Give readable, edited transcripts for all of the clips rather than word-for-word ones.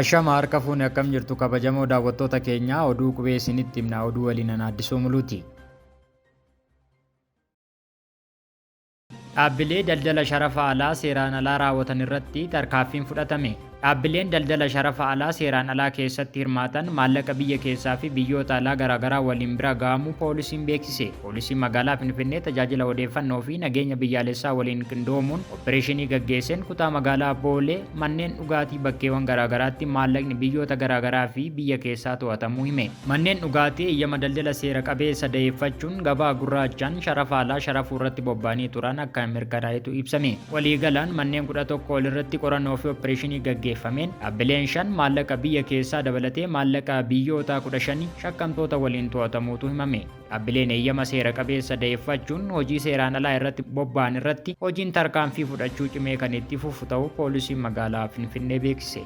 Ashama harka fuune akkam jirtu kabajamoo daawwattoota keenya oduu qubee isinitti himna oduu waliin ana Addisuu Muluuti. Dhaabbilee daldala sharafa alaa seeraan alaa raawwatan irratti tarkaanfiin fudhatame. Dhaabbileen daldala sharafa alaa seeraan alaa keessatti hirmaatan maallaqa biyya keessaa fi biyyoota alaa garaagaraa waliin bira ga'amuu poolisiin beeksise. Poolisiin magaalaa Finfinnee tajaajila odeeffannoo fi nageenya biyyaalessaa waliin qindoomuun opereeshinii gaggeesseen kutaa magaalaa Boolee manneen dhugaatii bakkeewwan garaagaraatti maallaqni biyyoota garaagaraa fi biyya keessaa to'atamuu hime. Manneen dhugaatii eeyyama daldala seera qabeessa da'eeffachuun gabaa gurraachaan sharafa alaa sharafuu irratti bobba'anii turan akka mirkanaa'etu ibsame. Waliigalaan manneen 11 ol irratti qorannoo fi opereeshinii gaggeeffameen dhaabbileen 5 maallaqa biyya keessaa dabalatee maallaqa biyyoota 15 shakkamtoota waliin to'atamuutu himame. Dhaabbileen eeyyama seera qabeessa da'eeffachuun hojii seeraan alaa irratti bobba'an irratti hojiin tarkaanfii fudhachuu cimee kan itti fufu ta'uu poolisiin magaalaa Finfinnee beeksise.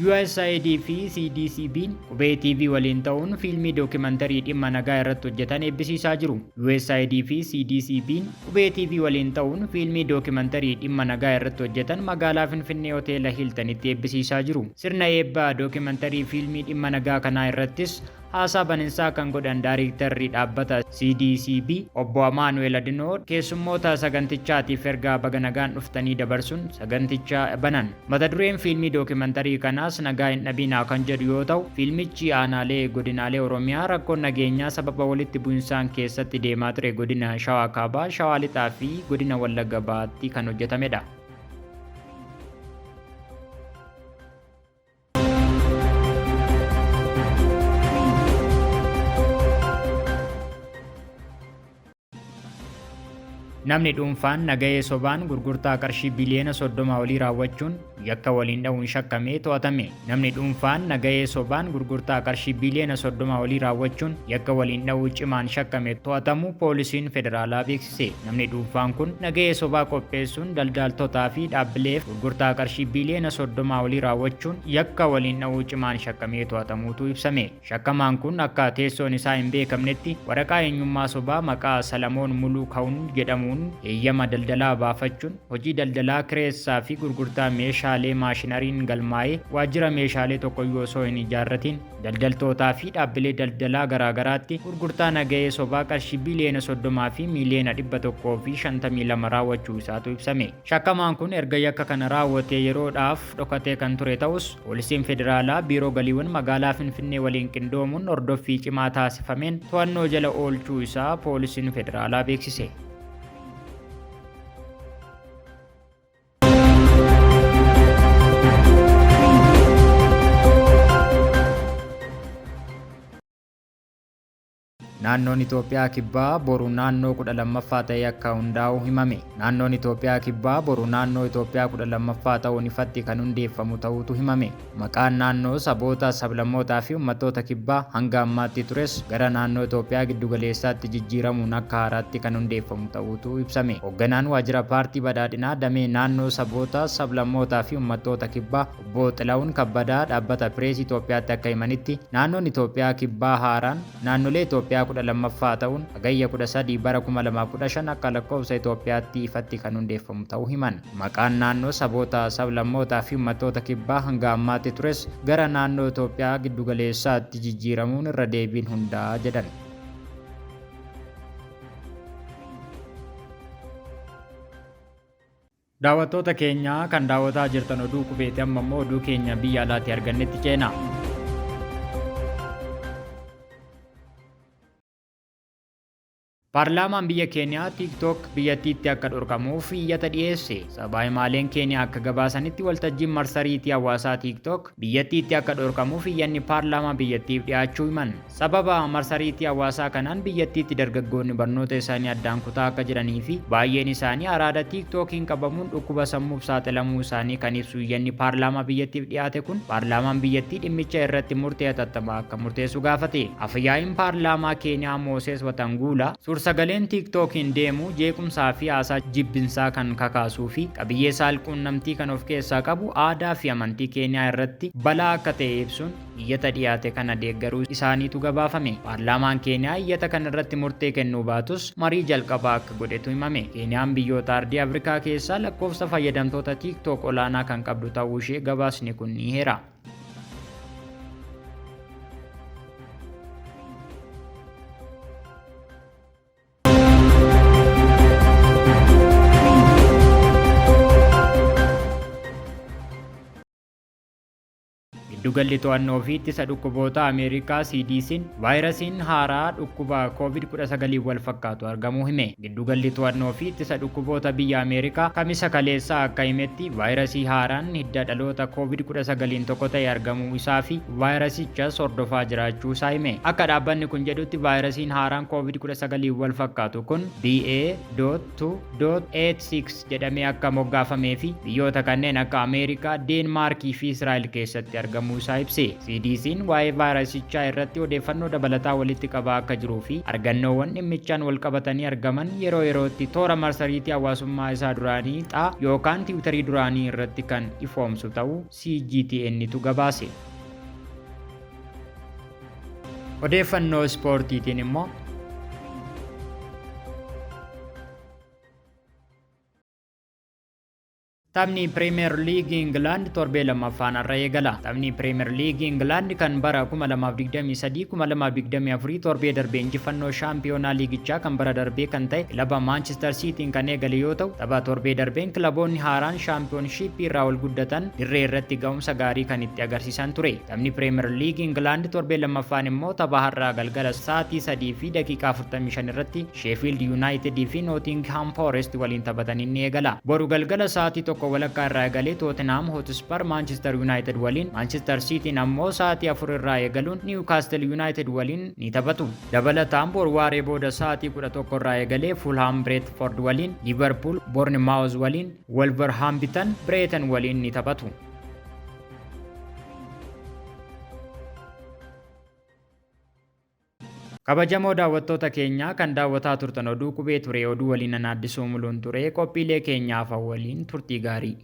USAID fi CDCB'n qubee TV waliin ta'uun fiilmii dookimantarii dhimma nagaa irratti hojjetan eebbisiisaa jiru. USAID fi CDCB'n qubee TV waliin ta'uun fiilmii dookimantarii dhimma nagaa irratti hojjetan magaalaa Finfinnee hoteela Hiltanitti eebbisiisaa jiru. Sirna eebbaa dookimantarii fiilmii dhimma nagaa kanaa irrattis haasaa banansaa kan godhan daayiriktarri dhaabbata CDCB obbo Amaanuel Adinoo keessummoota sagantichaatiif ergaa baga nagaan dhuftanii dabarsuun saganticha banan. Mata dureen fiilmii dookimantarii kanaas nagaa hin dhabinaa kan jedhu yoo ta'u, fiilmichi aanaalee godinaalee Oromiyaa rakkoon nageenyaa sababa walitti bu'insaan keessatti deemaa ture godina Shawaa Kaabaa, Shawaa Lixaa fi godina Wallagga Bahaatti kan hojjetamedha. Namni dhuunfaan nagahee sobaan gurgurtaa qarshii biliyoona 30 olii raawwachuun yakka waliin dha'uun shakkamee to'atame. Namni dhuunfaan nagahee sobaan gurgurtaa qarshii biliyoona 30 olii raawwachuun yakka waliin dha'uu cimaan shakkame to'atamuu poolisiin federaalaa beeksise. Namni dhuunfaan kun nagahee sobaa qopheessuun daldaltootaa fi dhaabbileef gurgurtaa qarshii biliyoona 30 olii raawwachuun yakka waliin dha'uu cimaan shakkamee to'atamuutu ibsame. Shakkamaan kun akka teessoon isaa hin beekamnetti waraqaa eenyummaa sobaa maqaa Salamoon Muluu Ka'uun jedhamuun eeyyama daldalaa baafachuun hojii daldalaa kireessaa fi gurgurtaa meeshaalee maashinariin galmaa'ee waajjira meeshaalee tokkoyyuu osoo hin ijaarratiin daldaltootaa fi dhaabbilee daldalaa garaagaraatti gurgurtaa nagahee sobaa qarshii biliyoona 30 fi miiliyoona 152 raawwachuu isaatu ibsame. Shakkamaan kun erga yakka kana raawwatee yeroodhaaf dhokatee kan ture ta'us poolisiin federaalaa biiroo galiiwwan magaalaa Finfinnee waliin qindoomuun hordoffii cimaa taasifameen to'annoo jala oolchuu isaa poolisiin federaalaa beeksise. Naannoon Itoophiyaa kibbaa boru naannoo 12ffaa ta'ee akka hundaa'u himame. Naannoon Itoophiyaa kibbaa boru naannoo Itoophiyaa 12ffaa ta'uun ifatti kan hundeeffamu ta'uutu himame. Maqaan naannoo saboota sablammootaa fi uummattoota kibbaa hanga ammaatti tures gara naannoo Itoophiyaa giddugaleessaatti jijjiiramuun akka haaraatti kan hundeeffamu ta'uutu ibsame. Hoogganaan waajjira paartii badhaadhinaa damee naannoo saboota sablammootaa fi uummattoota kibbaa obbo Xilahuun Kabbadaa dhaabbata Pirees Itoophiyaatti akka himanitti naannoon Itoophiyaa kibbaa haaraan naannolee Itoophiyaa 12ffaa ta'uun hagayya 13 bara 2015 akka lakkoofsa Itoophiyaatti ifatti kan hundeeffamu ta'uu himan. Maqaan naannoo saboota sablammootaa fi uummattoota kibbaa hanga ammaatti tures gara naannoo Itoophiyaa giddugaleessaatti jijjiiramuun irra deebiin hundaa'a jedhan. Daawwattoota keenya kan daawwataa jirtan oduu qubeeti amma immoo oduu keenya biyya alaatti argannetti ceena. Paarlaamaan biyya Keeniyaa TikTok biyyattiitti akka dhorkamuuf iyyata dhiyeesse. Sabaa himaaleen Keeniyaa akka gabaasanitti waltajjiin marsariitii hawaasaa TikTok biyyattiitti akka dhorkamuuf iyyanni paarlaamaa biyyattiif dhiyaachuu himan. Sababa marsariitii hawaasaa kanaan biyyattiitti dargaggoonni barnoota isaanii addaan kutaa akka jiranii fi baay'een isaanii araada TikTokiin qabamuun dhukkuba sammuuf saaxilamuu isaanii kan ibsu iyyanni paarlaamaa biyyattiif dhiyaate kun paarlaamaan biyyattii dhimmicha irratti murtee hatattamaa akka murteessu gaafate. Afyaa'iin paarlaamaa Keeniyaa Mooses Watanguulaa Suur-sagaleen TikTokiin deemu jeequmsaa fi haasaa jibbinsaa kan kakaasuu fi qabiyyee saalquunnamtii kan of keessaa qabu aadaa fi amantii Keeniyaa irratti balaa akka ta'e ibsuun iyyata dhiyaate kana deeggaruu isaaniitu gabaafame. Paarlaamaan Keeniyaa iyyata kana irratti murtee kennuu baatus marii jalqabaa akka godhetu himame. Keeniyaan biyyoota ardii Afrikaa keessaa lakkoofsa fayyadamtoota TikTok olaanaa kan qabdu ta'uu ishee gabaasni kun ni heera. Giddugalli to'annoo fi ittisa dhukkuboota Ameerikaa CDC'n vaayirasiin haaraa dhukkuba COVID-19 wal fakkaatu argamuu hime. Giddugalli to'annoo fi ittisa dhukkuboota biyya Ameerikaa kamisa kaleessaa akka himetti vaayirasii haaraan hidda dhaloota COVID-19 tokko ta'e argamuu isaa fi vaayirasichas hordofaa jiraachuu isaa hime. Akka dhaabbanni kun jedhutti vaayirasiin haaraan COVID-19 wal fakkaatu kun BA.2.86 jedhamee akka moggaafamee fi biyyoota kanneen akka Ameerikaa, Deenmaarkii fi Israa'el keessatti argamu isaa ibse. CDC'n waa'ee vaayirasichaa irratti odeeffannoo dabalataa walitti qabaa akka jiruu fi argannoowwan dhimmichaan wal qabatanii argaman yeroo yerootti toora marsariitii hawaasummaa isaa duraanii X yookaan Tiwiitarii duraanii irratti kan ifoomsu ta'uu CGTN'tu gabaase. Odeeffannoo ispoortiitiin immoo taphni Premier League England torbee lammaffaan irra eegala. Taphni Premier League England kan bara 2023-2024 torbee darbee injifannoo shaampiyoonaa liigichaa kan bara darbee kan ta'e kilaba Manchester Cityin kan eegale yoo ta'u, tapha torbee darbeen kilaboonni haaraan shaampiyoonshiippii irraa ol guddatan dirree irratti ga'umsa gaarii kan itti agarsiisan ture. Taphni Premier League England torbee lammaffaan immoo tapha har'aa galgala sa'aatii 3:45 irratti Sheffield United fi Nottingham Forest waliin taphatanii ni eegala. Boru galgala sa'aatii 1 walakkaa irraa eegalee Tottenham Hotspur Manchester United waliin, Manchester City ammoo sa'aatii 4 irraa eegaluun Newcastle United waliin ni taphatu. Dabalataan bor waaree booda sa'aatii 11 irraa eegalee Fulham Brentford waliin, Liverpool Bournemouth waliin, Wolverhampton Brighton waliin ni taphatu. Kabajamoo daawwattoota keenyaa kan daawwataa turtan oduu qubee ture oduu waliin Addisuu Muluun ture qophiilee keenyaaf waliin turtii gaarii.